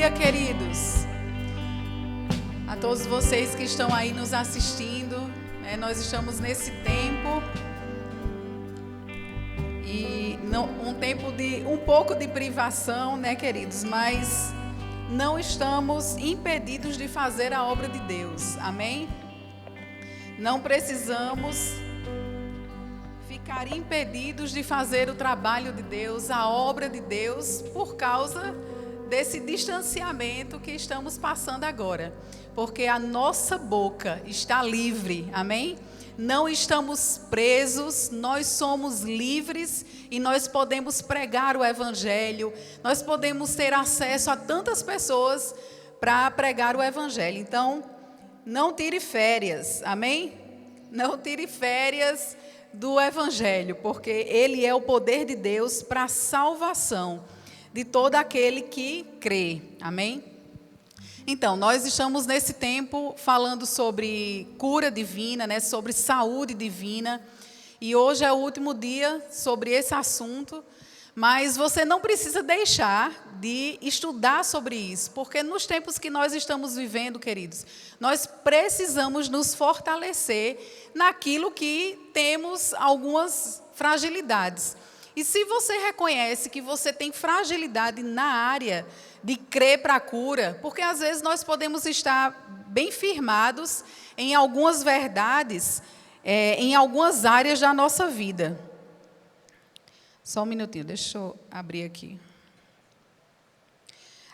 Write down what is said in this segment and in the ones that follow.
dia, queridos. A todos vocês que estão aí nos assistindo, nós estamos nesse tempo e um tempo de um pouco de privação, queridos, mas não estamos impedidos de fazer a obra de Deus, amém? Não precisamos ficar impedidos de fazer o trabalho de Deus, a obra de Deus, por causa desse distanciamento que estamos passando agora, porque a nossa boca está livre, amém? Não estamos presos, nós somos livres e nós podemos pregar o Evangelho, nós podemos ter acesso a tantas pessoas para pregar o Evangelho. Então, não tire férias, amém? Não tire férias do Evangelho, porque ele é o poder de Deus para a salvação de todo aquele que crê, amém? Então, nós estamos nesse tempo falando sobre cura divina, sobre saúde divina, e hoje é o último dia sobre esse assunto, mas você não precisa deixar de estudar sobre isso, porque nos tempos que nós estamos vivendo, queridos, nós precisamos nos fortalecer naquilo que temos algumas fragilidades. E se você reconhece que você tem fragilidade na área de crer para a cura, porque às vezes nós podemos estar bem firmados em algumas verdades, em algumas áreas da nossa vida. Só um minutinho, deixa eu abrir aqui.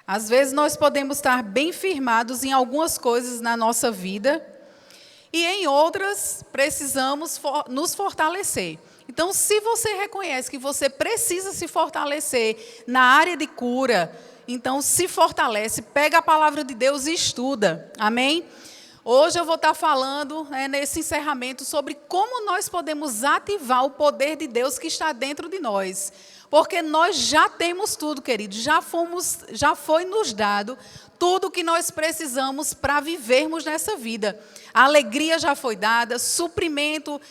Às vezes nós podemos estar bem firmados em algumas coisas na nossa vida e em outras precisamos nos fortalecer. Então, se você reconhece que você precisa se fortalecer na área de cura, então se fortalece, pega a palavra de Deus e estuda, amém? Hoje eu vou estar falando, nesse encerramento, sobre como nós podemos ativar o poder de Deus que está dentro de nós. Porque nós já temos tudo, queridos, já foi nos dado tudo o que nós precisamos para vivermos nessa vida. A alegria já foi dada, suprimento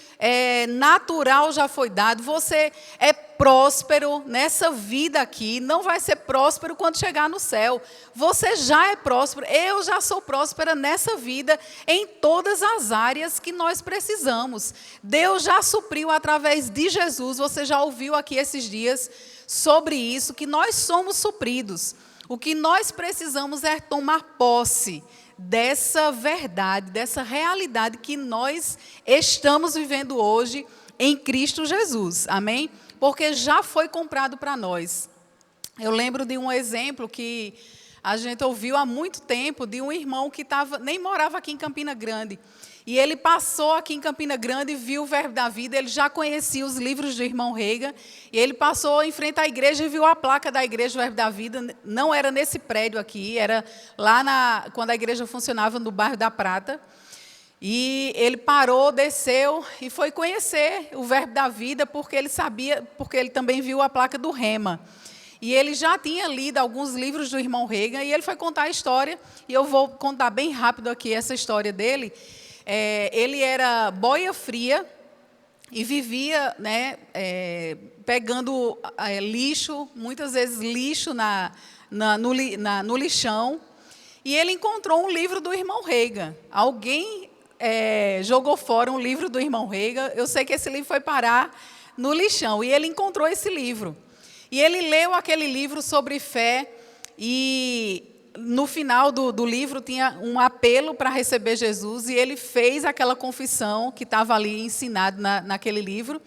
natural já foi dado. Você é próspero nessa vida aqui, não vai ser próspero quando chegar no céu. Você já é próspero, eu já sou próspera nessa vida, em todas as áreas que nós precisamos. Deus já supriu através de Jesus, você já ouviu aqui esses dias sobre isso, que nós somos supridos. O que nós precisamos é tomar posse dessa verdade, dessa realidade que nós estamos vivendo hoje em Cristo Jesus, amém? Porque já foi comprado para nós. Eu lembro de um exemplo que a gente ouviu há muito tempo, de um irmão que nem morava aqui em Campina Grande. E ele passou aqui em Campina Grande e viu o Verbo da Vida, ele já conhecia os livros do irmão Reiga, e ele passou em frente à igreja e viu a placa da igreja do Verbo da Vida, não era nesse prédio aqui, era lá quando a igreja funcionava no bairro da Prata. E ele parou, desceu e foi conhecer o Verbo da Vida, porque ele sabia, porque ele também viu a placa do Rema. E ele já tinha lido alguns livros do irmão Reiga, e ele foi contar a história, e eu vou contar bem rápido aqui essa história dele. Ele era boia fria e vivia pegando lixo, muitas vezes lixo no lixão, e ele encontrou um livro do irmão Reiga. Alguém jogou fora um livro do irmão Reiga, eu sei que esse livro foi parar no lixão, e ele encontrou esse livro. E ele leu aquele livro sobre fé, e no final do livro tinha um apelo para receber Jesus, e ele fez aquela confissão que estava ali ensinado naquele livro,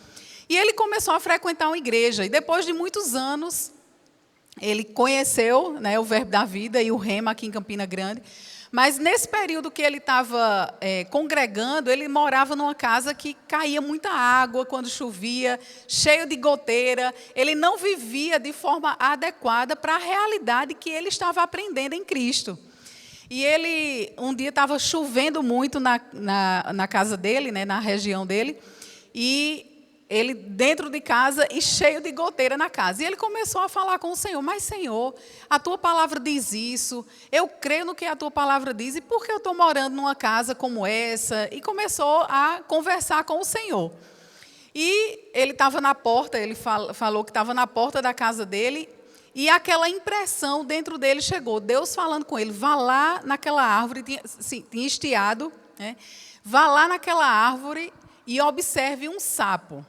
e ele começou a frequentar uma igreja, e depois de muitos anos, ele conheceu o Verbo da Vida e o Rema aqui em Campina Grande, mas nesse período que ele estava congregando, ele morava numa casa que caía muita água quando chovia, cheio de goteira. Ele não vivia de forma adequada para a realidade que ele estava aprendendo em Cristo. E ele, um dia estava chovendo muito na casa dele, na região dele, e ele dentro de casa e cheio de goteira na casa. E ele começou a falar com o Senhor: mas Senhor, a tua palavra diz isso, eu creio no que a tua palavra diz, e por que eu estou morando numa casa como essa? E começou a conversar com o Senhor. E ele estava na porta, ele falou que estava na porta da casa dele, E aquela impressão dentro dele chegou. Deus falando com ele, vá lá naquela árvore, tinha estiado, né? Vá lá naquela árvore e observe um sapo.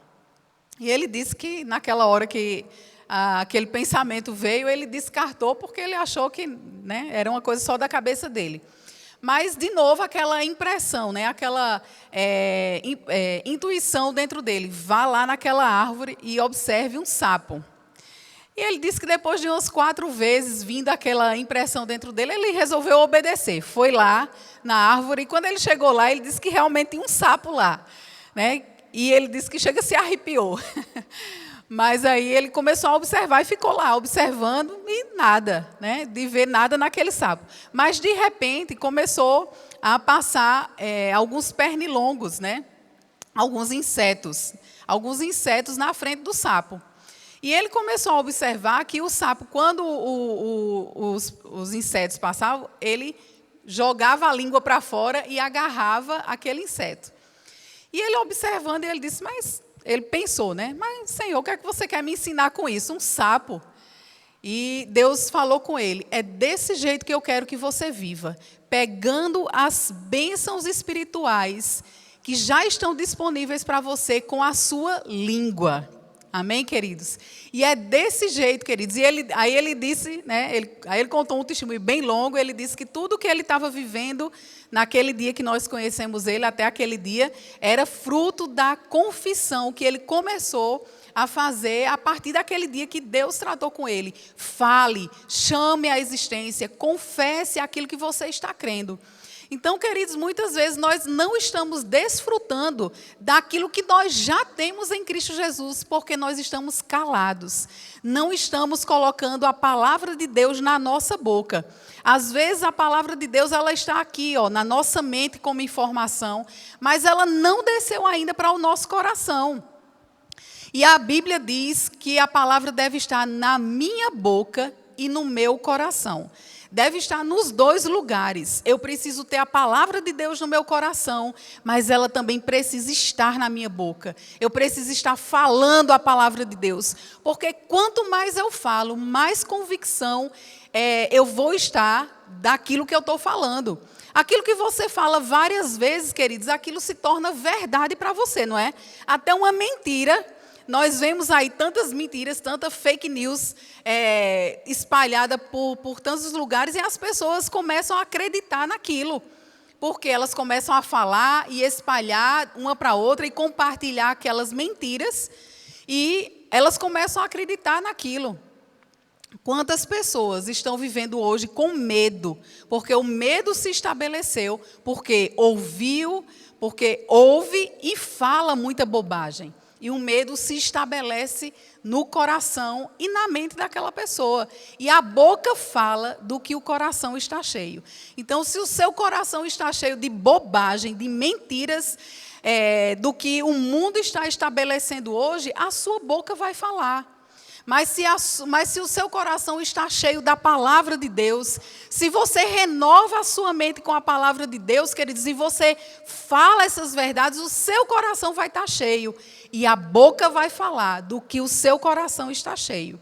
E ele disse que naquela hora que aquele pensamento veio, ele descartou porque ele achou que, né, era uma coisa só da cabeça dele. Mas, de novo, aquela impressão, né, aquela intuição dentro dele. Vá lá naquela árvore e observe um sapo. E ele disse que depois de umas 4 vezes vindo aquela impressão dentro dele, ele resolveu obedecer. Foi lá na árvore e quando ele chegou lá, ele disse que realmente tinha um sapo lá, né? E ele disse que chega, se arrepiou. Mas aí ele começou a observar e ficou lá observando e nada, né? De ver nada naquele sapo. Mas de repente começou a passar alguns pernilongos, né? Alguns insetos na frente do sapo. E ele começou a observar que o sapo, quando os insetos passavam, ele jogava a língua para fora e agarrava aquele inseto. E ele observando, ele disse, mas ele pensou, né? Mas, Senhor, o que é que você quer me ensinar com isso? Um sapo. E Deus falou com ele, é desse jeito que eu quero que você viva, pegando as bênçãos espirituais que já estão disponíveis para você com a sua língua. Amém, queridos? E é desse jeito, queridos. E aí ele disse, né? Aí ele contou um testemunho bem longo. Ele disse que tudo que ele estava vivendo naquele dia que nós conhecemos ele, até aquele dia, era fruto da confissão que ele começou a fazer a partir daquele dia que Deus tratou com ele. Fale, chame à existência, confesse aquilo que você está crendo. Então, queridos, muitas vezes nós não estamos desfrutando daquilo que nós já temos em Cristo Jesus, porque nós estamos calados. Não estamos colocando a palavra de Deus na nossa boca. Às vezes a palavra de Deus ela está aqui, na nossa mente como informação, mas ela não desceu ainda para o nosso coração. E a Bíblia diz que a palavra deve estar na minha boca e no meu coração. Deve estar nos 2 lugares. Eu preciso ter a palavra de Deus no meu coração, mas ela também precisa estar na minha boca. Eu preciso estar falando a palavra de Deus. Porque quanto mais eu falo, mais convicção eu vou estar daquilo que eu estou falando. Aquilo que você fala várias vezes, queridos, aquilo se torna verdade para você, não é? Até uma mentira. Nós vemos aí tantas mentiras, tanta fake news espalhada por tantos lugares e as pessoas começam a acreditar naquilo. Porque elas começam a falar e espalhar uma para outra e compartilhar aquelas mentiras e elas começam a acreditar naquilo. Quantas pessoas estão vivendo hoje com medo? Porque o medo se estabeleceu, porque porque ouve e fala muita bobagem. E o medo se estabelece no coração e na mente daquela pessoa. E a boca fala do que o coração está cheio. Então, se o seu coração está cheio de bobagem, de mentiras, do que o mundo está estabelecendo hoje, a sua boca vai falar. Mas se o seu coração está cheio da palavra de Deus, se você renova a sua mente com a palavra de Deus, queridos, e você fala essas verdades, o seu coração vai estar cheio. E a boca vai falar do que o seu coração está cheio.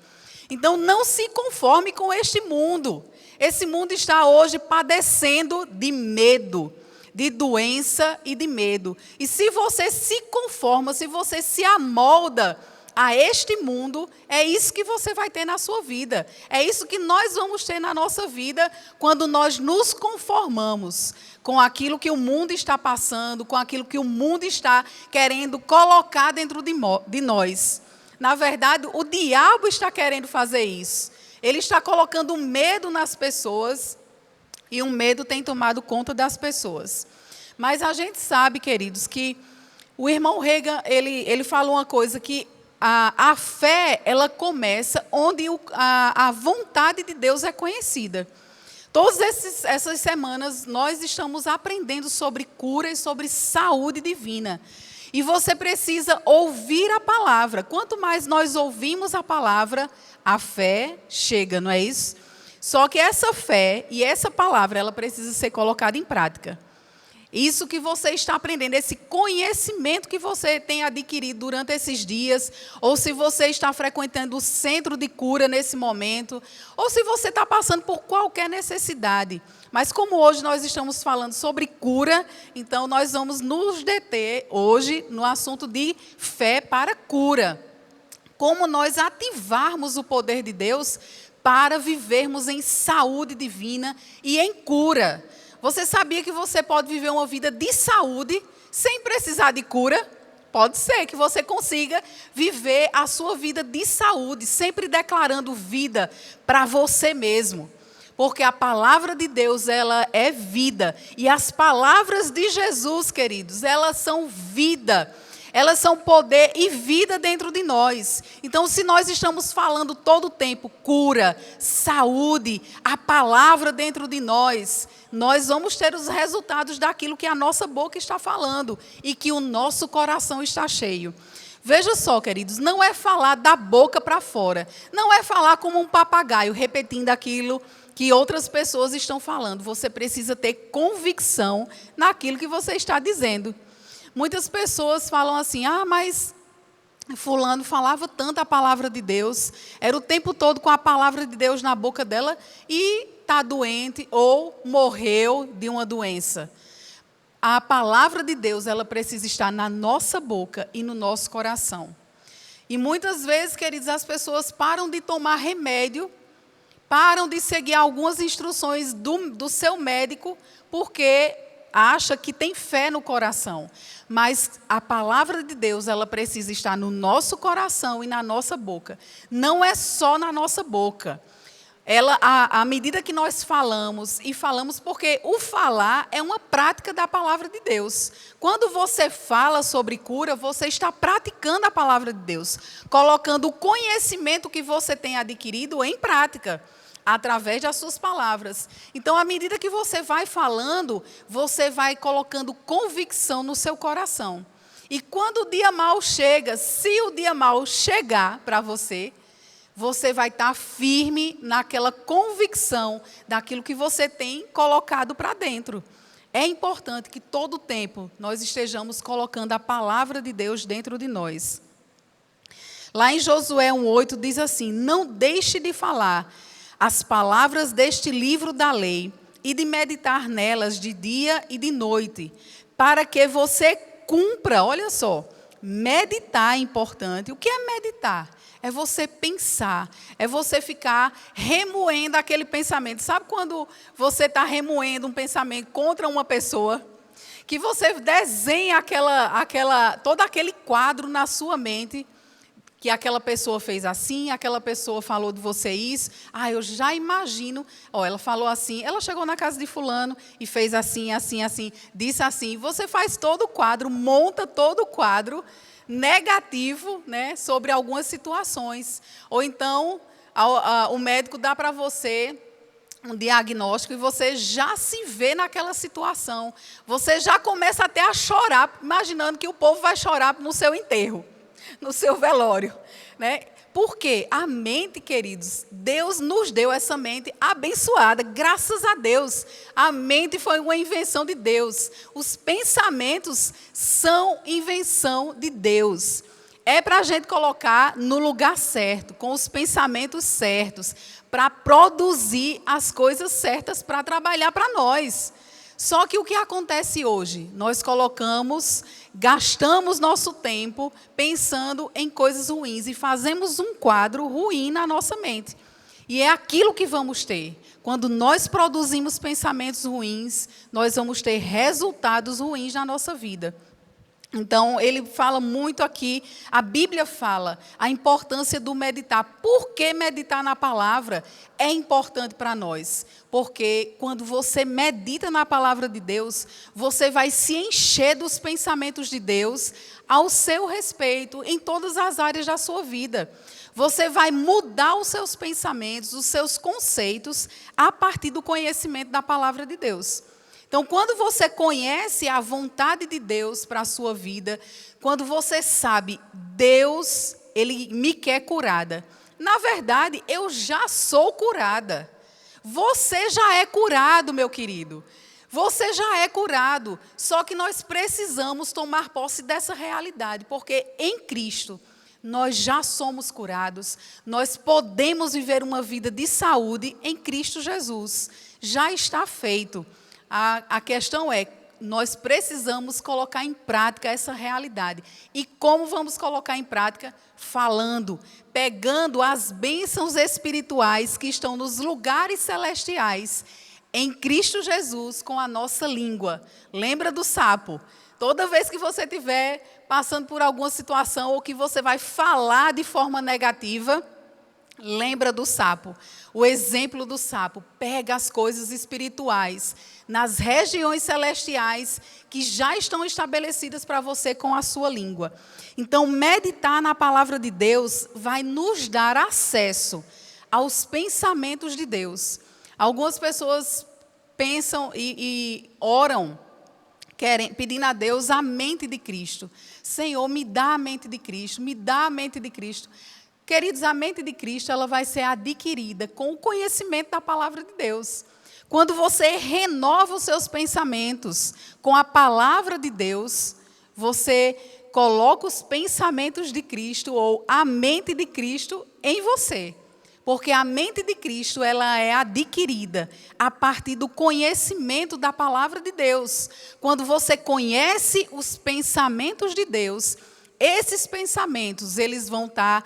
Então, não se conforme com este mundo. Esse mundo está hoje padecendo de medo, de doença e de medo. E se você se conforma, se você se amolda a este mundo, é isso que você vai ter na sua vida. É isso que nós vamos ter na nossa vida quando nós nos conformamos com aquilo que o mundo está passando, com aquilo que o mundo está querendo colocar dentro de nós. Na verdade, o diabo está querendo fazer isso. Ele está colocando medo nas pessoas e o medo tem tomado conta das pessoas. Mas a gente sabe, queridos, que o irmão Reagan, ele falou uma coisa que a fé, ela começa onde a vontade de Deus é conhecida. Todas essas semanas, nós estamos aprendendo sobre cura e sobre saúde divina. E você precisa ouvir a palavra. Quanto mais nós ouvimos a palavra, a fé chega, não é isso? Só que essa fé e essa palavra, ela precisa ser colocada em prática. Isso que você está aprendendo, esse conhecimento que você tem adquirido durante esses dias, ou se você está frequentando o centro de cura nesse momento, ou se você está passando por qualquer necessidade. Mas como hoje nós estamos falando sobre cura, então nós vamos nos deter hoje no assunto de fé para cura. Como nós ativarmos o poder de Deus para vivermos em saúde divina e em cura. Você sabia que você pode viver uma vida de saúde sem precisar de cura? Pode ser que você consiga viver a sua vida de saúde, sempre declarando vida para você mesmo. Porque a palavra de Deus, ela é vida. E as palavras de Jesus, queridos, elas são vida. Elas são poder e vida dentro de nós. Então, se nós estamos falando todo o tempo cura, saúde, a palavra dentro de nós, nós vamos ter os resultados daquilo que a nossa boca está falando e que o nosso coração está cheio. Veja só, queridos, não é falar da boca para fora. Não é falar como um papagaio, repetindo aquilo que outras pessoas estão falando. Você precisa ter convicção naquilo que você está dizendo. Muitas pessoas falam assim, mas fulano falava tanto a palavra de Deus, era o tempo todo com a palavra de Deus na boca dela e está doente ou morreu de uma doença. A palavra de Deus, ela precisa estar na nossa boca e no nosso coração. E muitas vezes, queridos, as pessoas param de tomar remédio, param de seguir algumas instruções do seu médico, porque acha que tem fé no coração. Mas a palavra de Deus, ela precisa estar no nosso coração e na nossa boca. Não é só na nossa boca. À medida que nós falamos, e falamos porque o falar é uma prática da palavra de Deus. Quando você fala sobre cura, você está praticando a palavra de Deus, colocando o conhecimento que você tem adquirido em prática, através das suas palavras. Então, à medida que você vai falando, você vai colocando convicção no seu coração. E quando o dia mau chega, se o dia mau chegar para você, você vai estar firme naquela convicção daquilo que você tem colocado para dentro. É importante que todo o tempo nós estejamos colocando a palavra de Deus dentro de nós. Lá em Josué 1:8 diz assim: não deixe de falar as palavras deste livro da lei e de meditar nelas de dia e de noite, para que você cumpra. Olha só, meditar é importante. O que é meditar? É você pensar, é você ficar remoendo aquele pensamento. Sabe quando você está remoendo um pensamento contra uma pessoa? Que você desenha todo aquele quadro na sua mente, que aquela pessoa fez assim, aquela pessoa falou de você isso. Eu já imagino, ela falou assim, ela chegou na casa de fulano e fez assim, assim, assim, disse assim. Você faz todo o quadro, monta todo o quadro negativo, né, sobre algumas situações. Ou então, o médico dá para você um diagnóstico e você já se vê naquela situação. Você já começa até a chorar, imaginando que o povo vai chorar no seu enterro, no seu velório, né? Porque a mente, queridos, Deus nos deu essa mente abençoada, graças a Deus. A mente foi uma invenção de Deus. Os pensamentos são invenção de Deus. É para a gente colocar no lugar certo, com os pensamentos certos, para produzir as coisas certas para trabalhar para nós. Só que o que acontece hoje? Nós gastamos nosso tempo pensando em coisas ruins e fazemos um quadro ruim na nossa mente. E é aquilo que vamos ter. Quando nós produzimos pensamentos ruins, nós vamos ter resultados ruins na nossa vida. Então, ele fala muito aqui, a Bíblia fala a importância do meditar. Por que meditar na palavra é importante para nós? Porque quando você medita na palavra de Deus, você vai se encher dos pensamentos de Deus ao seu respeito, em todas as áreas da sua vida. Você vai mudar os seus pensamentos, os seus conceitos, a partir do conhecimento da palavra de Deus. Então, quando você conhece a vontade de Deus para a sua vida, quando você sabe, Deus, Ele me quer curada. Na verdade, eu já sou curada. Você já é curado, meu querido. Você já é curado, só que nós precisamos tomar posse dessa realidade, porque em Cristo nós já somos curados, nós podemos viver uma vida de saúde em Cristo Jesus. Já está feito. A questão é, nós precisamos colocar em prática essa realidade. E como vamos colocar em prática? Falando, pegando as bênçãos espirituais que estão nos lugares celestiais, em Cristo Jesus, com a nossa língua. Lembra do sapo? Toda vez que você estiver passando por alguma situação ou que você vai falar de forma negativa, lembra do sapo. O exemplo do sapo. Pega as coisas espirituais nas regiões celestiais que já estão estabelecidas para você com a sua língua. Então, meditar na palavra de Deus vai nos dar acesso aos pensamentos de Deus. Algumas pessoas pensam e oram, pedindo a Deus a mente de Cristo. Senhor, me dá a mente de Cristo, me dá a mente de Cristo. Queridos, a mente de Cristo ela vai ser adquirida com o conhecimento da palavra de Deus. Quando você renova os seus pensamentos com a palavra de Deus, você coloca os pensamentos de Cristo ou a mente de Cristo em você. Porque a mente de Cristo ela é adquirida a partir do conhecimento da palavra de Deus. Quando você conhece os pensamentos de Deus, esses pensamentos eles vão estar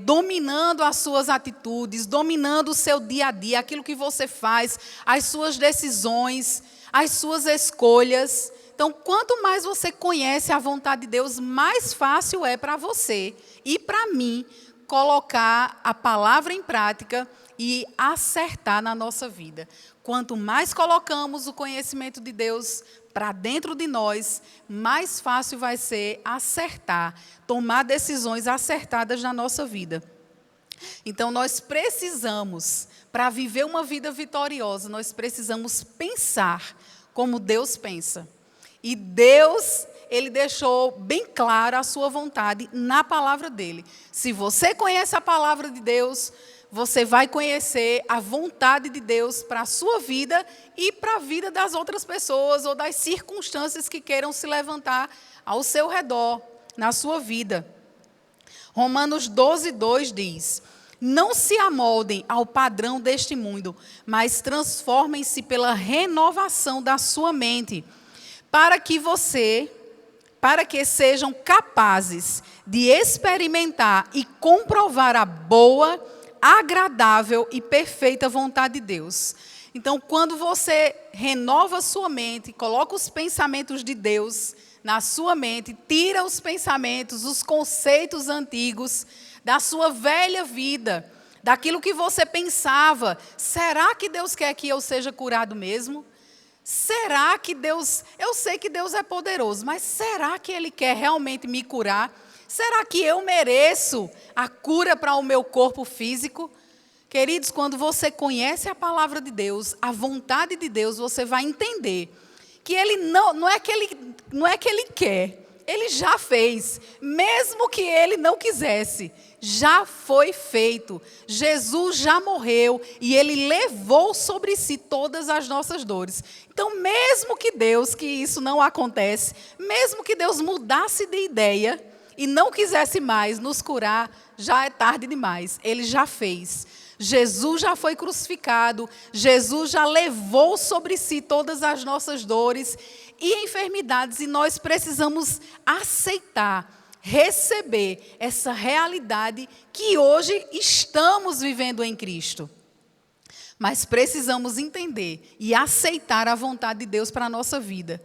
dominando as suas atitudes, dominando o seu dia a dia, aquilo que você faz, as suas decisões, as suas escolhas. Então, quanto mais você conhece a vontade de Deus, mais fácil é para você e para mim colocar a palavra em prática e acertar na nossa vida. Quanto mais colocamos o conhecimento de Deus para dentro de nós, mais fácil vai ser acertar, tomar decisões acertadas na nossa vida. Então, nós precisamos, para viver uma vida vitoriosa, nós precisamos pensar como Deus pensa. E Deus, Ele deixou bem clara a sua vontade na palavra dEle. Se você conhece a palavra de Deus, você vai conhecer a vontade de Deus para a sua vida e para a vida das outras pessoas ou das circunstâncias que queiram se levantar ao seu redor, na sua vida. Romanos 12:2 diz: não se amoldem ao padrão deste mundo, mas transformem-se pela renovação da sua mente, para que sejam capazes de experimentar e comprovar a boa, agradável e perfeita vontade de Deus. Então, quando você renova a sua mente, coloca os pensamentos de Deus na sua mente, tira os pensamentos, os conceitos antigos da sua velha vida, daquilo que você pensava, será que Deus quer que eu seja curado mesmo? Será que Deus, eu sei que Deus é poderoso, mas será que Ele quer realmente me curar? Será que eu mereço a cura para o meu corpo físico? Queridos, quando você conhece a palavra de Deus, a vontade de Deus, você vai entender que Ele não é que Ele quer, Ele já fez, mesmo que Ele não quisesse. Já foi feito. Jesus já morreu e Ele levou sobre si todas as nossas dores. Então, mesmo que isso não acontece, mesmo que Deus mudasse de ideia e não quisesse mais nos curar, já é tarde demais. Ele já fez. Jesus já foi crucificado, Jesus já levou sobre si todas as nossas dores e enfermidades, e nós precisamos aceitar, receber essa realidade que hoje estamos vivendo em Cristo. Mas precisamos entender e aceitar a vontade de Deus para a nossa vida.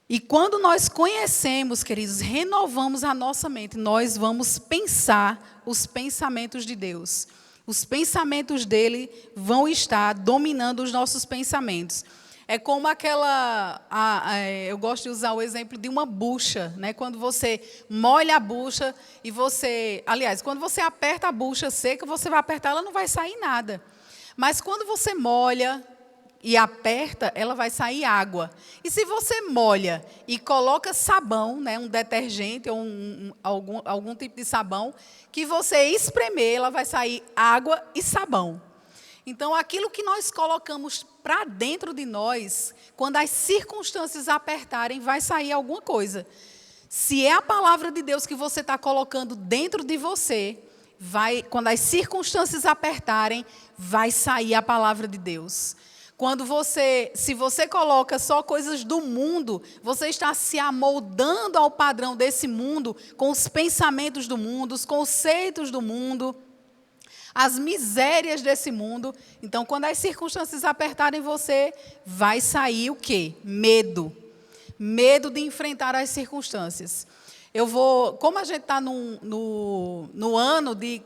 E quando nós conhecemos, queridos, renovamos a nossa mente, nós vamos pensar os pensamentos de Deus. Os pensamentos dele vão estar dominando os nossos pensamentos. É como eu gosto de usar o exemplo de uma bucha, né? Quando você molha a bucha e quando você aperta a bucha seca, você vai apertar, ela não vai sair nada. Mas quando você molha e aperta, ela vai sair água. E se você molha e coloca sabão, né, um detergente ou algum tipo de sabão, que você espremer, ela vai sair água e sabão. Então, aquilo que nós colocamos para dentro de nós, quando as circunstâncias apertarem, vai sair alguma coisa. Se é a palavra de Deus que você está colocando dentro de você, quando as circunstâncias apertarem, vai sair a palavra de Deus. Se você coloca só coisas do mundo, você está se amoldando ao padrão desse mundo, com os pensamentos do mundo, os conceitos do mundo, as misérias desse mundo. Então, quando as circunstâncias apertarem você, vai sair o quê? Medo. Medo de enfrentar as circunstâncias. Como a gente está no ano de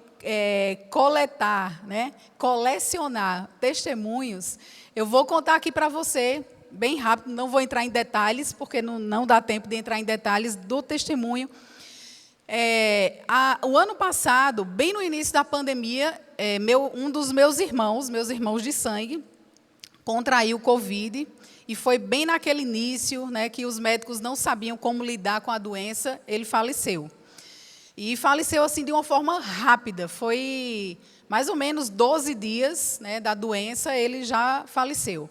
coletar, né, colecionar testemunhos, eu vou contar aqui para você, bem rápido, não vou entrar em detalhes, porque não dá tempo de entrar em detalhes do testemunho. O ano passado, bem no início da pandemia, um dos meus irmãos de sangue, contraiu Covid, e foi bem naquele início, né, que os médicos não sabiam como lidar com a doença, ele faleceu. E faleceu assim de uma forma rápida, foi mais ou menos 12 dias, né, da doença, ele já faleceu.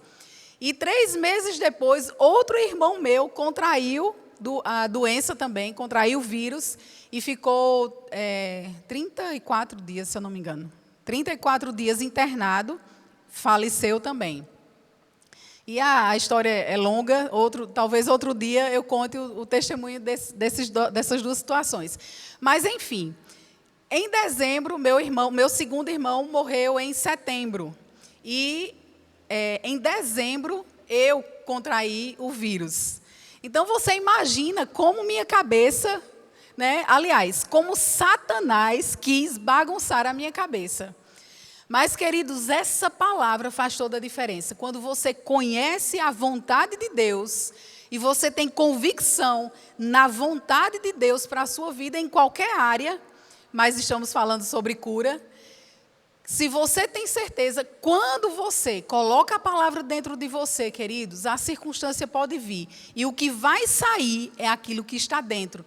E 3 meses depois, outro irmão meu contraiu a doença também, contraiu o vírus, e ficou 34 dias, se eu não me engano. 34 dias internado, faleceu também. E a história é longa, talvez outro dia eu conte o testemunho dessas duas situações. Mas, enfim, em dezembro, meu segundo irmão morreu em setembro. E em dezembro eu contraí o vírus. Então, você imagina como minha cabeça, né? Aliás, como Satanás quis bagunçar a minha cabeça. Mas, queridos, essa palavra faz toda a diferença. Quando você conhece a vontade de Deus e você tem convicção na vontade de Deus para a sua vida em qualquer área, mas estamos falando sobre cura. Se você tem certeza, quando você coloca a palavra dentro de você, queridos, a circunstância pode vir. E o que vai sair é aquilo que está dentro.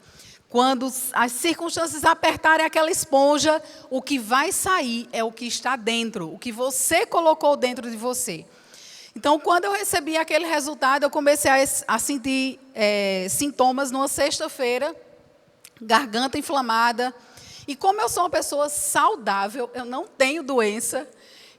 Quando as circunstâncias apertarem aquela esponja, o que vai sair é o que está dentro, o que você colocou dentro de você. Então, quando eu recebi aquele resultado, eu comecei a sentir sintomas numa sexta-feira, garganta inflamada. E como eu sou uma pessoa saudável, eu não tenho doença,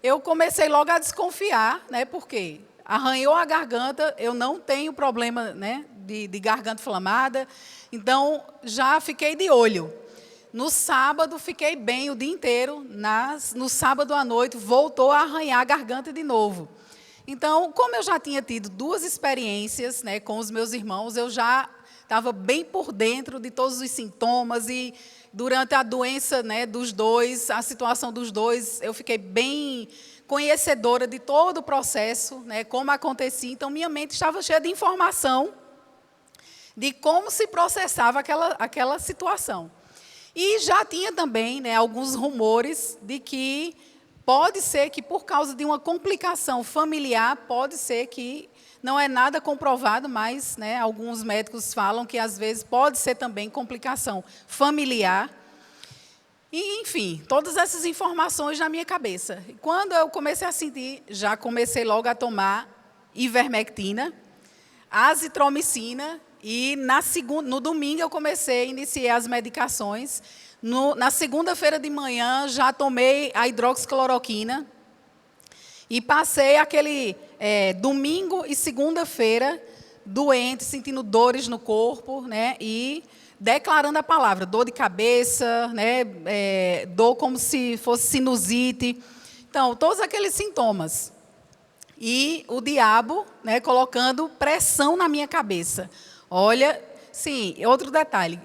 eu comecei logo a desconfiar, né, porque arranhou a garganta, eu não tenho problema, né, de garganta inflamada. Então, já fiquei de olho. No sábado, fiquei bem o dia inteiro. No sábado à noite, voltou a arranhar a garganta de novo. Então, como eu já tinha tido 2 experiências, né, com os meus irmãos, eu já estava bem por dentro de todos os sintomas. E durante a doença, né, dos dois, a situação dos dois, eu fiquei bem conhecedora de todo o processo, né, como acontecia. Então, minha mente estava cheia de informação de como se processava aquela situação. E já tinha também, né, alguns rumores de que pode ser que, por causa de uma complicação familiar, pode ser que, não é nada comprovado, mas, né, alguns médicos falam que, às vezes, pode ser também complicação familiar. E, enfim, todas essas informações na minha cabeça. E quando eu comecei a sentir, já comecei logo a tomar ivermectina, azitromicina. E no domingo eu iniciei as medicações. Na segunda-feira de manhã já tomei a hidroxicloroquina. E passei aquele domingo e segunda-feira doente, sentindo dores no corpo, né, e declarando a palavra, dor de cabeça, né, dor como se fosse sinusite. Então, todos aqueles sintomas. E o diabo, né, colocando pressão na minha cabeça. Olha, sim, outro detalhe.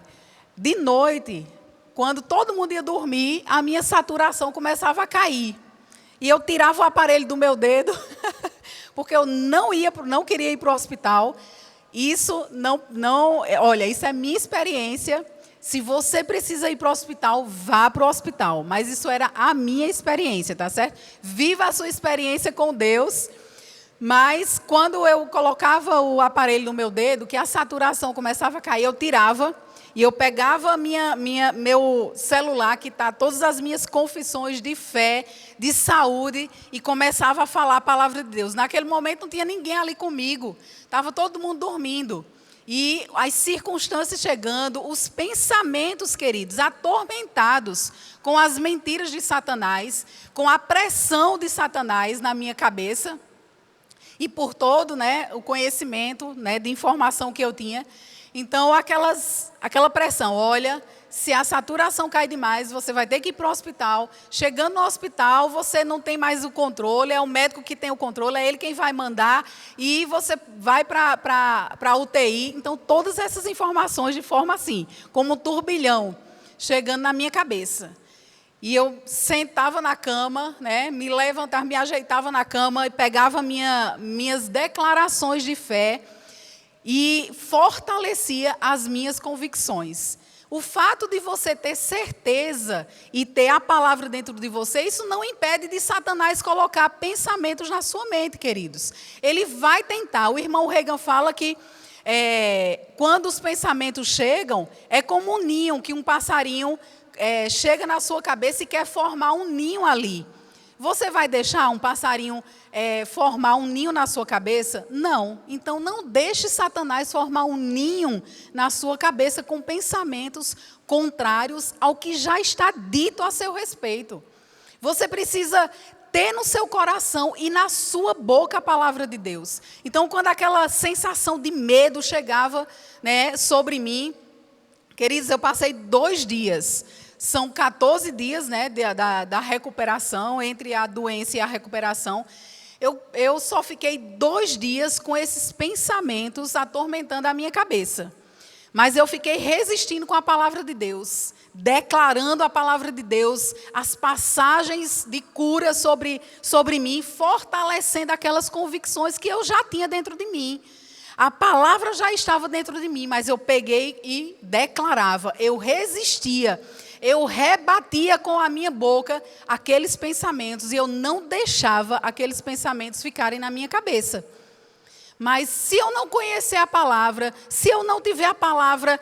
De noite, quando todo mundo ia dormir, a minha saturação começava a cair. E eu tirava o aparelho do meu dedo, porque eu não queria ir para o hospital. Isso olha, isso é minha experiência. Se você precisa ir para o hospital, vá para o hospital. Mas isso era a minha experiência, tá certo? Viva a sua experiência com Deus. Mas, quando eu colocava o aparelho no meu dedo, que a saturação começava a cair, eu tirava e eu pegava meu celular, que está todas as minhas confissões de fé, de saúde, e começava a falar a palavra de Deus. Naquele momento não tinha ninguém ali comigo, estava todo mundo dormindo. E as circunstâncias chegando, os pensamentos, queridos, atormentados com as mentiras de Satanás, com a pressão de Satanás na minha cabeça, e por todo, o conhecimento, de informação que eu tinha. Então, aquela pressão, olha, se a saturação cai demais, você vai ter que ir para o hospital. Chegando no hospital, você não tem mais o controle, é o médico que tem o controle, é ele quem vai mandar, e você vai para a UTI. Então, todas essas informações de forma assim, como um turbilhão, chegando na minha cabeça. E eu sentava na cama, me levantava, me ajeitava na cama e pegava minhas declarações de fé e fortalecia as minhas convicções. O fato de você ter certeza e ter a palavra dentro de você, isso não impede de Satanás colocar pensamentos na sua mente, queridos. Ele vai tentar. O irmão Reagan fala que quando os pensamentos chegam, é como um ninho que um passarinho chega na sua cabeça e quer formar um ninho ali. Você vai deixar um passarinho formar um ninho na sua cabeça? Não. Então, não deixe Satanás formar um ninho na sua cabeça com pensamentos contrários ao que já está dito a seu respeito. Você precisa ter no seu coração e na sua boca a palavra de Deus. Então, quando aquela sensação de medo chegava sobre mim, queridos, eu passei 2 dias. São 14 dias da recuperação, entre a doença e a recuperação. Eu só fiquei 2 dias com esses pensamentos atormentando a minha cabeça. Mas eu fiquei resistindo com a palavra de Deus, declarando a palavra de Deus, as passagens de cura sobre mim, fortalecendo aquelas convicções que eu já tinha dentro de mim. A palavra já estava dentro de mim, mas eu peguei e declarava, eu resistia. Eu rebatia com a minha boca aqueles pensamentos e eu não deixava aqueles pensamentos ficarem na minha cabeça. Mas se eu não conhecer a palavra, se eu não tiver a palavra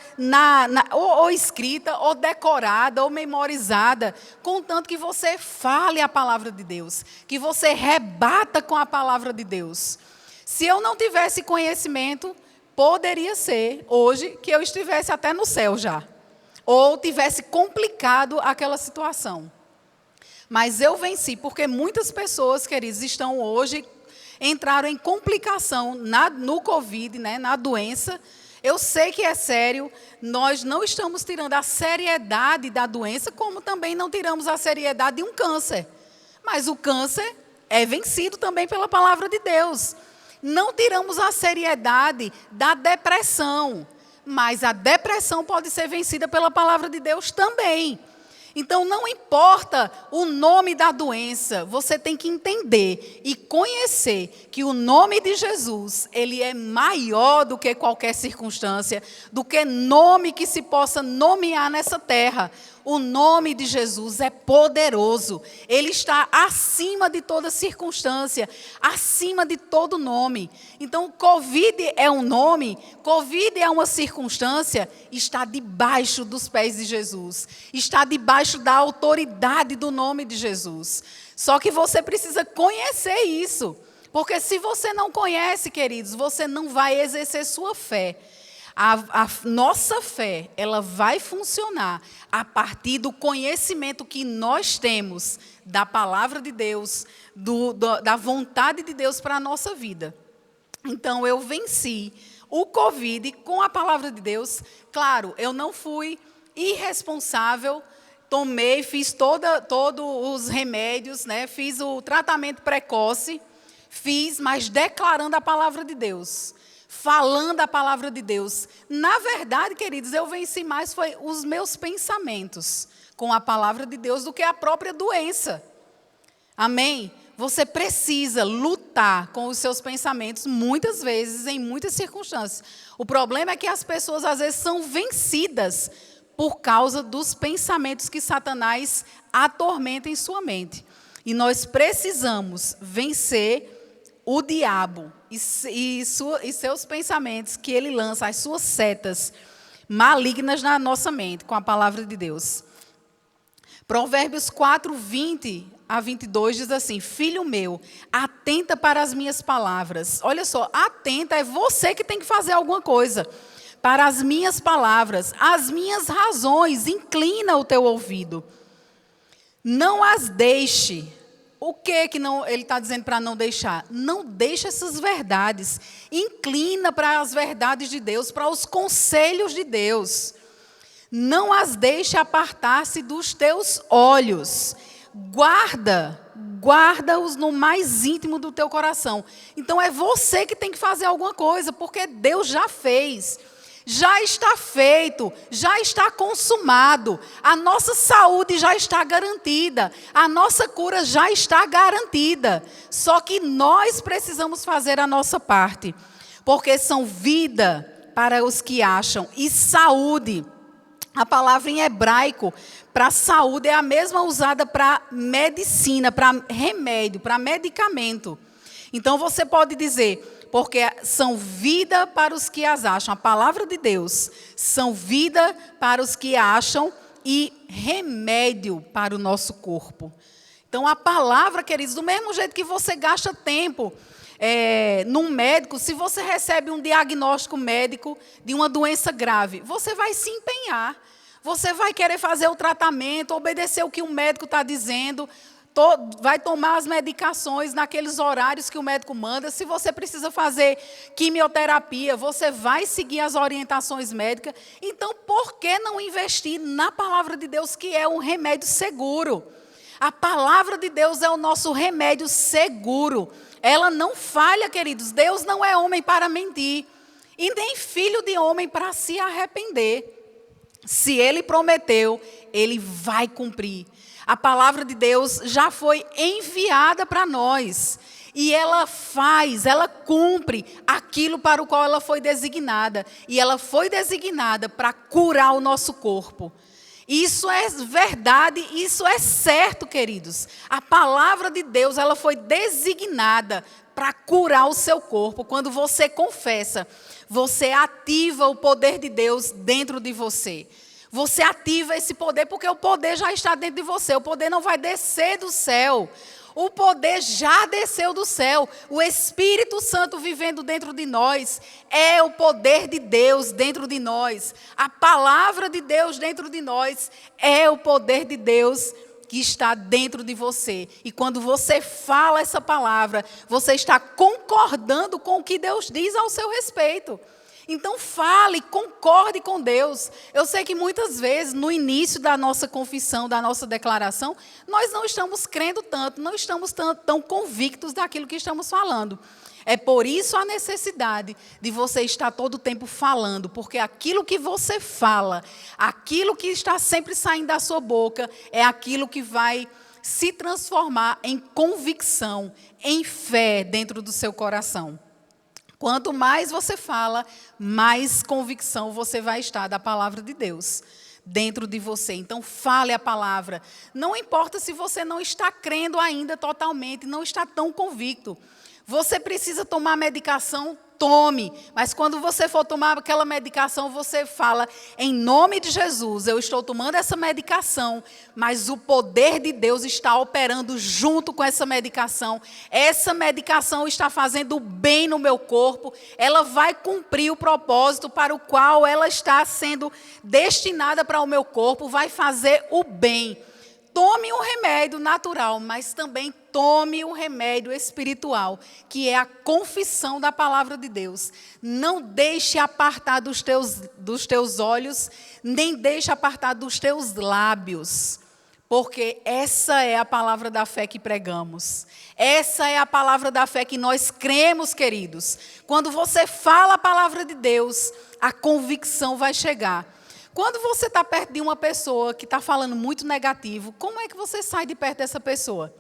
ou escrita, ou decorada, ou memorizada, contanto que você fale a palavra de Deus, que você rebata com a palavra de Deus. Se eu não tivesse conhecimento, poderia ser hoje que eu estivesse até no céu já. Ou tivesse complicado aquela situação. Mas eu venci, porque muitas pessoas, queridos, entraram em complicação no Covid, na doença. Eu sei que é sério, nós não estamos tirando a seriedade da doença, como também não tiramos a seriedade de um câncer. Mas o câncer é vencido também pela palavra de Deus. Não tiramos a seriedade da depressão. Mas a depressão pode ser vencida pela palavra de Deus também. Então, não importa o nome da doença, você tem que entender e conhecer que o nome de Jesus, ele é maior do que qualquer circunstância, do que nome que se possa nomear nessa terra. O nome de Jesus é poderoso. Ele está acima de toda circunstância, acima de todo nome. Então, Covid é um nome, Covid é uma circunstância, está debaixo dos pés de Jesus. Está debaixo da autoridade do nome de Jesus. Só que você precisa conhecer isso. Porque se você não conhece, queridos, você não vai exercer sua fé. A nossa fé, ela vai funcionar a partir do conhecimento que nós temos da palavra de Deus, da vontade de Deus para a nossa vida. Então, eu venci o Covid com a palavra de Deus. Claro, eu não fui irresponsável, fiz todos os remédios, fiz o tratamento precoce, mas declarando a palavra de Deus. Falando a palavra de Deus. Na verdade, queridos, eu venci mais foi os meus pensamentos com a palavra de Deus do que a própria doença. Amém? Você precisa lutar com os seus pensamentos muitas vezes, em muitas circunstâncias. O problema é que as pessoas às vezes são vencidas por causa dos pensamentos que Satanás atormenta em sua mente. E nós precisamos vencer o diabo e seus pensamentos que ele lança, as suas setas. malignas na nossa mente com a palavra de Deus. Provérbios 4, 20 a 22 diz assim: filho meu, atenta para as minhas palavras. Olha só, atenta, é você que tem que fazer alguma coisa. Para as minhas palavras, as minhas razões, inclina o teu ouvido. Não as deixe. O que não, ele está dizendo para não deixar? Não deixe essas verdades. Inclina para as verdades de Deus, para os conselhos de Deus. Não as deixe apartar-se dos teus olhos. Guarda-os no mais íntimo do teu coração. Então é você que tem que fazer alguma coisa, porque Deus já fez. Já está feito, já está consumado. A nossa saúde já está garantida. A nossa cura já está garantida. Só que nós precisamos fazer a nossa parte. Porque são vida para os que acham e saúde. A palavra em hebraico para saúde é a mesma usada para medicina, para remédio, para medicamento. Então você pode dizer, porque são vida para os que as acham. A palavra de Deus são vida para os que acham e remédio para o nosso corpo. Então a palavra, queridos, do mesmo jeito que você gasta tempo num médico, se você recebe um diagnóstico médico de uma doença grave, você vai se empenhar, você vai querer fazer o tratamento, obedecer o que o médico está dizendo, vai tomar as medicações naqueles horários que o médico manda. Se você precisa fazer quimioterapia, você vai seguir as orientações médicas. Então, por que não investir na palavra de Deus, que é um remédio seguro? A palavra de Deus é o nosso remédio seguro. Ela não falha, queridos. Deus não é homem para mentir. E nem filho de homem para se arrepender. Se Ele prometeu, Ele vai cumprir. A palavra de Deus já foi enviada para nós. E ela cumpre aquilo para o qual ela foi designada. E ela foi designada para curar o nosso corpo. Isso é verdade, isso é certo, queridos. A palavra de Deus, ela foi designada para curar o seu corpo. Quando você confessa, você ativa o poder de Deus dentro de você. Você ativa esse poder, porque o poder já está dentro de você. O poder não vai descer do céu. O poder já desceu do céu. O Espírito Santo vivendo dentro de nós é o poder de Deus dentro de nós. A palavra de Deus dentro de nós é o poder de Deus que está dentro de você. E quando você fala essa palavra, você está concordando com o que Deus diz ao seu respeito. Então fale, concorde com Deus. Eu sei que muitas vezes, no início da nossa confissão, da nossa declaração, nós não estamos crendo tanto, não estamos tão convictos daquilo que estamos falando. É por isso a necessidade de você estar todo o tempo falando, porque aquilo que você fala, aquilo que está sempre saindo da sua boca, é aquilo que vai se transformar em convicção, em fé dentro do seu coração. Quanto mais você fala, mais convicção você vai estar da palavra de Deus dentro de você. Então, fale a palavra. Não importa se você não está crendo ainda totalmente, não está tão convicto. Você precisa tomar medicação, tome. Mas quando você for tomar aquela medicação, você fala, em nome de Jesus, eu estou tomando essa medicação, mas o poder de Deus está operando junto com essa medicação. Essa medicação está fazendo bem no meu corpo. Ela vai cumprir o propósito para o qual ela está sendo destinada para o meu corpo, vai fazer o bem. Tome um remédio natural, mas também tome um remédio espiritual, que é a confissão da palavra de Deus. Não deixe apartar dos teus olhos, nem deixe apartar dos teus lábios, porque essa é a palavra da fé que pregamos. Essa é a palavra da fé que nós cremos, queridos. Quando você fala a palavra de Deus, a convicção vai chegar. Quando você está perto de uma pessoa que está falando muito negativo, como é que você sai de perto dessa pessoa?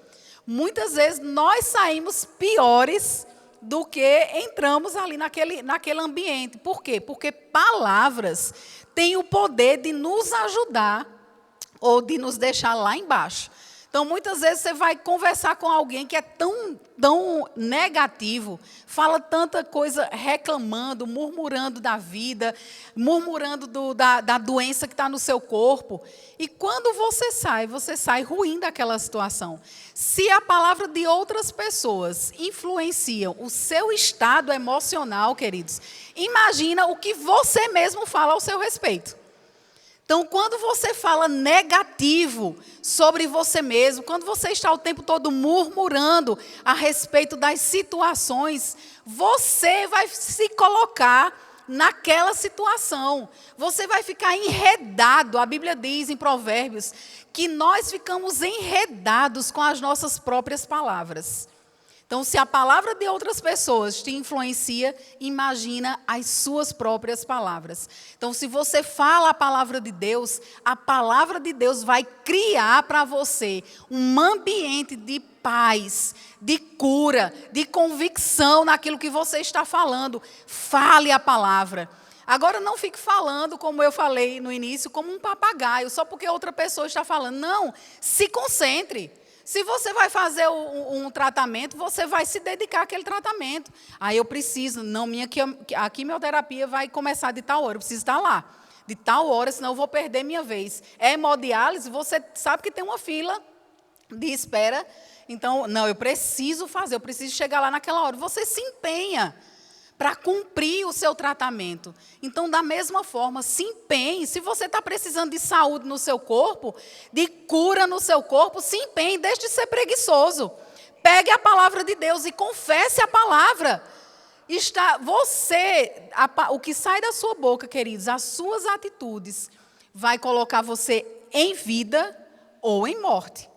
Muitas vezes nós saímos piores do que entramos ali naquele ambiente. Por quê? Porque palavras têm o poder de nos ajudar ou de nos deixar lá embaixo. Então, muitas vezes você vai conversar com alguém que é tão negativo, fala tanta coisa reclamando, murmurando da vida, murmurando da doença que está no seu corpo. E quando você sai ruim daquela situação. Se a palavra de outras pessoas influenciam o seu estado emocional, queridos, imagina o que você mesmo fala ao seu respeito. Então, quando você fala negativo sobre você mesmo, quando você está o tempo todo murmurando a respeito das situações, você vai se colocar naquela situação. Você vai ficar enredado. A Bíblia diz em Provérbios que nós ficamos enredados com as nossas próprias palavras. Então, se a palavra de outras pessoas te influencia, imagina as suas próprias palavras. Então, se você fala a palavra de Deus vai criar para você um ambiente de paz, de cura, de convicção naquilo que você está falando. Fale a palavra. Agora, não fique falando, como eu falei no início, como um papagaio, só porque outra pessoa está falando. Não, se concentre. Se você vai fazer um tratamento, você vai se dedicar àquele tratamento. Aí eu preciso, não, a quimioterapia vai começar de tal hora, eu preciso estar lá. De tal hora, senão eu vou perder minha vez. É hemodiálise, você sabe que tem uma fila de espera. Então, não, eu preciso fazer, eu preciso chegar lá naquela hora. Você se empenha para cumprir o seu tratamento. Então, da mesma forma, se empenhe. Se você está precisando de saúde no seu corpo, de cura no seu corpo, se empenhe, deixe de ser preguiçoso. Pegue a palavra de Deus e confesse a palavra. O que sai da sua boca, queridos, as suas atitudes, vai colocar você em vida ou em morte.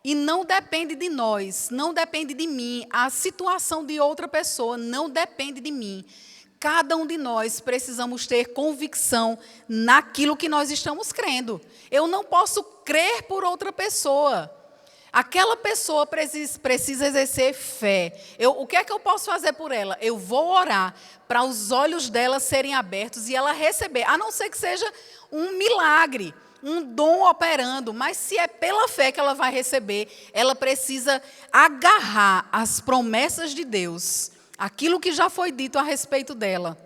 E não depende de nós, não depende de mim. A situação de outra pessoa não depende de mim. Cada um de nós precisamos ter convicção naquilo que nós estamos crendo. Eu não posso crer por outra pessoa. Aquela pessoa precisa exercer fé. O que é que eu posso fazer por ela? Eu vou orar para os olhos dela serem abertos e ela receber. A não ser que seja um milagre. Um dom operando, mas se é pela fé que ela vai receber, ela precisa agarrar as promessas de Deus, aquilo que já foi dito a respeito dela,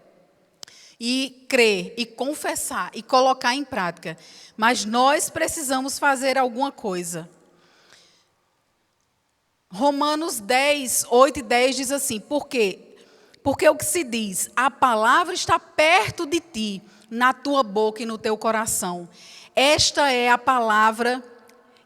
e crer, e confessar, e colocar em prática. Mas nós precisamos fazer alguma coisa. Romanos 10, 8 e 10 diz assim, por quê? Porque o que se diz, a palavra está perto de ti, na tua boca e no teu coração. Esta é a palavra,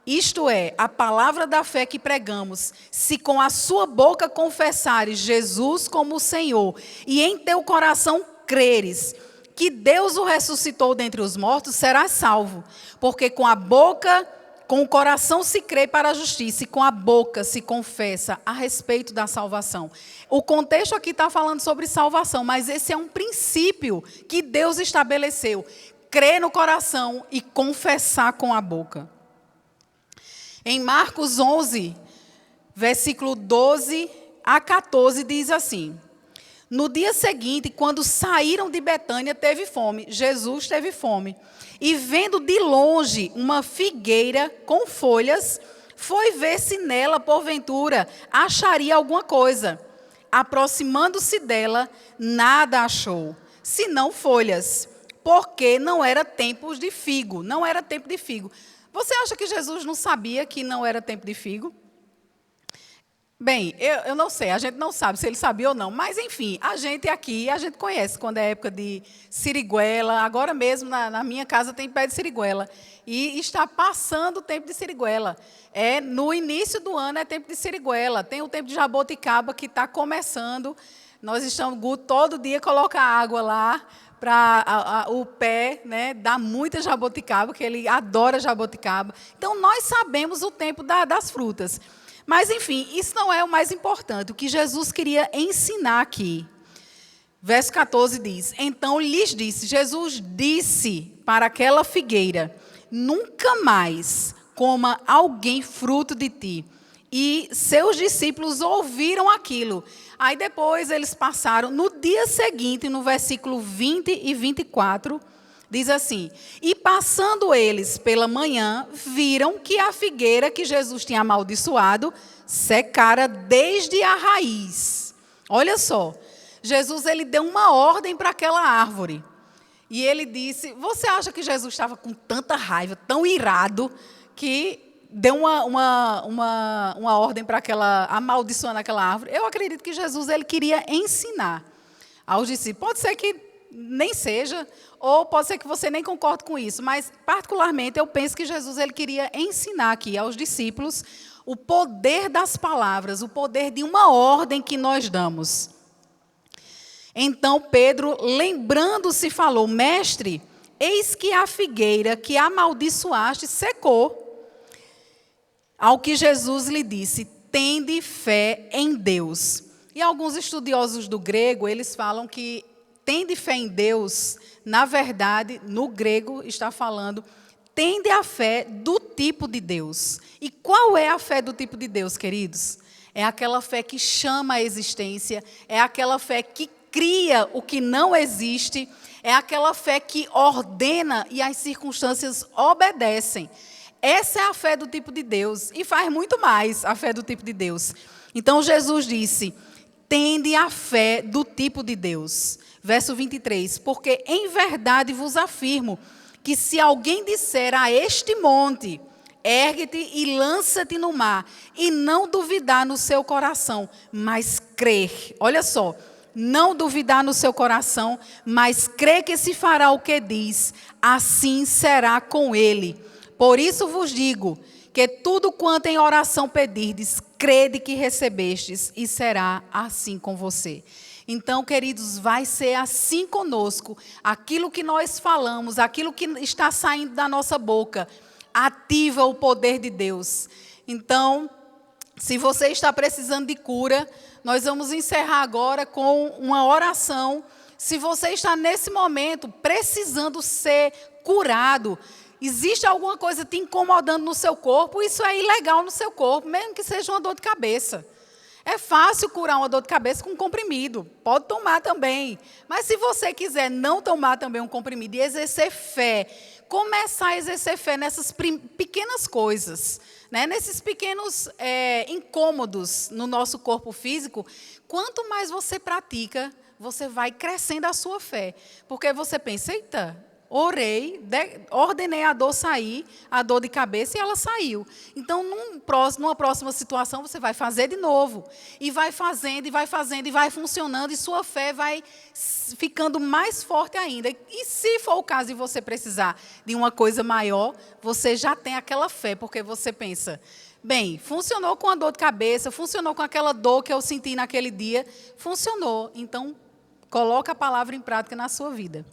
isto é, a palavra da fé que pregamos. Se com a sua boca confessares Jesus como o Senhor e em teu coração creres que Deus o ressuscitou dentre os mortos, serás salvo. Porque com o coração se crê para a justiça e com a boca se confessa a respeito da salvação. O contexto aqui está falando sobre salvação, mas esse é um princípio que Deus estabeleceu. Crer no coração e confessar com a boca. Em Marcos 11, versículo 12 a 14, diz assim: no dia seguinte, quando saíram de Betânia, teve fome. Jesus teve fome. E vendo de longe uma figueira com folhas, foi ver se nela, porventura, acharia alguma coisa. Aproximando-se dela, nada achou, senão folhas. Porque não era tempo de figo, não era tempo de figo. Você acha que Jesus não sabia que não era tempo de figo? Bem, eu não sei, a gente não sabe se ele sabia ou não, mas enfim, a gente conhece quando é época de siriguela, agora mesmo na minha casa tem pé de siriguela, e está passando o tempo de siriguela. No início do ano é tempo de siriguela, tem o tempo de jaboticaba que está começando, nós estamos, todo dia coloca água lá, para o pé, né, dá muita jaboticaba, que ele adora jaboticaba. Então, nós sabemos o tempo das frutas. Mas, enfim, isso não é o mais importante. O que Jesus queria ensinar aqui. Verso 14 diz, então lhes disse, Jesus disse para aquela figueira, nunca mais coma alguém fruto de ti. E seus discípulos ouviram aquilo. Aí depois eles passaram, no dia seguinte, no versículo 20 e 24, Diz assim: e passando eles pela manhã, viram que a figueira que Jesus tinha amaldiçoado secara desde a raiz. Olha só, Jesus ele deu uma ordem para aquela árvore. E ele disse, você acha que Jesus estava com tanta raiva, tão irado, que deu uma ordem para amaldiçoando aquela árvore? Eu acredito que Jesus ele queria ensinar aos discípulos. Pode ser que nem seja, ou pode ser que você nem concorde com isso, mas particularmente eu penso que Jesus ele queria ensinar aqui aos discípulos o poder das palavras, o poder de uma ordem que nós damos. Então Pedro, lembrando-se, falou: mestre, eis que a figueira que amaldiçoaste secou. Ao que Jesus lhe disse: tende fé em Deus. E alguns estudiosos do grego, eles falam que tende fé em Deus, na verdade, no grego está falando, tende a fé do tipo de Deus. E qual é a fé do tipo de Deus, queridos? É aquela fé que chama a existência, é aquela fé que cria o que não existe, é aquela fé que ordena e as circunstâncias obedecem. Essa é a fé do tipo de Deus e faz muito mais a fé do tipo de Deus. Então Jesus disse: tende a fé do tipo de Deus. Verso 23, porque em verdade vos afirmo que se alguém disser a este monte, ergue-te e lança-te no mar, e não duvidar no seu coração, mas crer. Olha só, não duvidar no seu coração, mas crer que se fará o que diz, assim será com ele. Por isso vos digo, que tudo quanto em oração pedirdes, crede que recebestes, e será assim com você. Então, queridos, vai ser assim conosco. Aquilo que nós falamos, aquilo que está saindo da nossa boca, ativa o poder de Deus. Então, se você está precisando de cura, nós vamos encerrar agora com uma oração. Se você está nesse momento precisando ser curado, existe alguma coisa te incomodando no seu corpo, isso é ilegal no seu corpo, mesmo que seja uma dor de cabeça. É fácil curar uma dor de cabeça com um comprimido, pode tomar também. Mas se você quiser não tomar também um comprimido e exercer fé, começar a exercer fé nessas pequenas coisas, né? Nesses pequenos incômodos no nosso corpo físico, quanto mais você pratica, você vai crescendo a sua fé. Porque você pensa, eita, orei, ordenei a dor sair, a dor de cabeça, e ela saiu. Então, numa próxima situação, você vai fazer de novo. E vai fazendo, e vai funcionando, e sua fé vai ficando mais forte ainda. E se for o caso de você precisar de uma coisa maior, você já tem aquela fé, porque você pensa, bem, funcionou com a dor de cabeça, funcionou com aquela dor que eu senti naquele dia, funcionou. Então, coloca a palavra em prática na sua vida.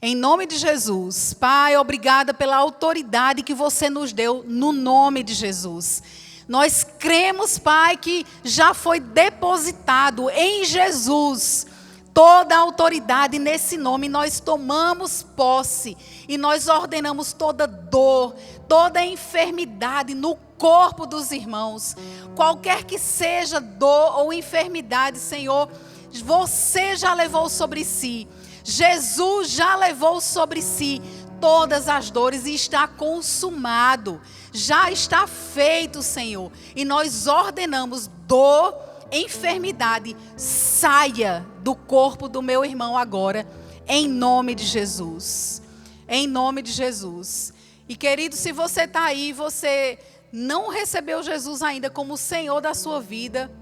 Em nome de Jesus, Pai, obrigada pela autoridade que você nos deu no nome de Jesus. Nós cremos, Pai, que já foi depositado em Jesus toda a autoridade nesse nome. Nós tomamos posse e nós ordenamos toda dor, toda enfermidade no corpo dos irmãos. Qualquer que seja dor ou enfermidade, Senhor, você já levou sobre si. Jesus já levou sobre si todas as dores e está consumado. Já está feito, Senhor. E nós ordenamos dor, enfermidade, saia do corpo do meu irmão agora, em nome de Jesus. Em nome de Jesus. E querido, se você está aí, você não recebeu Jesus ainda como o Senhor da sua vida,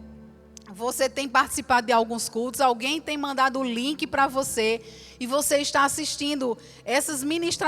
você tem participado de alguns cultos, alguém tem mandado o link para você, e você está assistindo essas ministrações